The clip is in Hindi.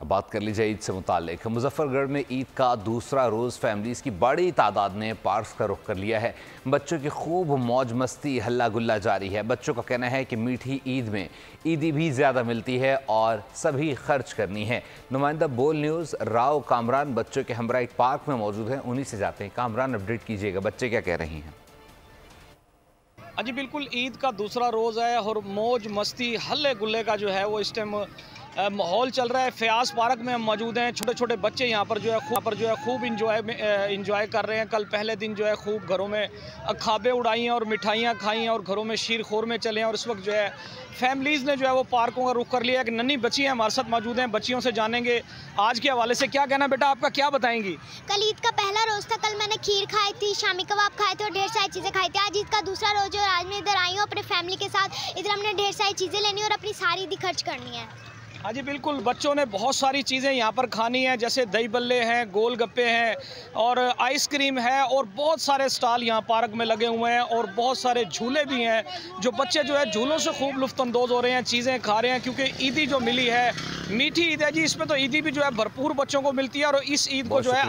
बात कर लीजिए ईद से मुतालिक। मुजफ्फरगढ़ में ईद का दूसरा रोज़ फैमिलीज़ की बड़ी तादाद ने पार्क्स का रुख कर लिया है। बच्चों की खूब मौज मस्ती हल्ला गुल्ला जारी है। बच्चों का कहना है कि मीठी ईद में ईदी भी ज़्यादा मिलती है और सभी खर्च करनी है। नुमाइंदा बोल न्यूज़ राव कामरान बच्चों के हमरा एक पार्क में मौजूद हैं, उन्हीं से जाते हैं। कामरान, अपडेट कीजिएगा, बच्चे क्या कह रही हैं? जी बिल्कुल, ईद का दूसरा रोज़ है और मौज मस्ती हल्ले गुल्ले का जो है वो इस टाइम माहौल चल रहा है। फयाज पार्क में हम मौजूद हैं। छोटे छोटे बच्चे यहाँ पर जो है खूब इंजॉय कर रहे हैं। कल पहले दिन जो है खूब घरों में खाबे उड़ाई हैं और मिठाइयाँ खाई हैं और घरों में शीर खोर में चले हैं। और इस वक्त जो है फैमिलीज़ ने जो है वो पार्कों का रुख कर लिया है। एक नन्ही बच्ची है हमारे साथ मौजूद हैं, बच्चियों से जानेंगे आज के हवाले से क्या कहना। बेटा आपका क्या बताएंगी? कल ईद का पहला रोज़ था। कल मैंने खीर खाई थी, शामी कबाब खाए थे और ढेर सारी चीज़ें खाई थी। आज ईद का दूसरा रोज़ है और आज मैं इधर आई हूँ अपने फैमिली के साथ। इधर हमने ढेर सारी चीज़ें लेनी और अपनी सारी ईदी खर्च करनी है। हाँ जी बिल्कुल, बच्चों ने बहुत सारी चीज़ें यहाँ पर खानी हैं, जैसे दही बल्ले हैं, गोल गप्पे हैं और आइसक्रीम है और बहुत सारे स्टॉल यहाँ पार्क में लगे हुए हैं और बहुत सारे झूले भी हैं। जो बच्चे जो है झूलों से खूब लुत्फ़अंदोज़ हो रहे हैं, चीज़ें खा रहे हैं, क्योंकि ईदी जो मिली है मीठी ईद है जी। इसमें तो ईदी भी जो है भरपूर बच्चों को मिलती है और इस ईद को जो है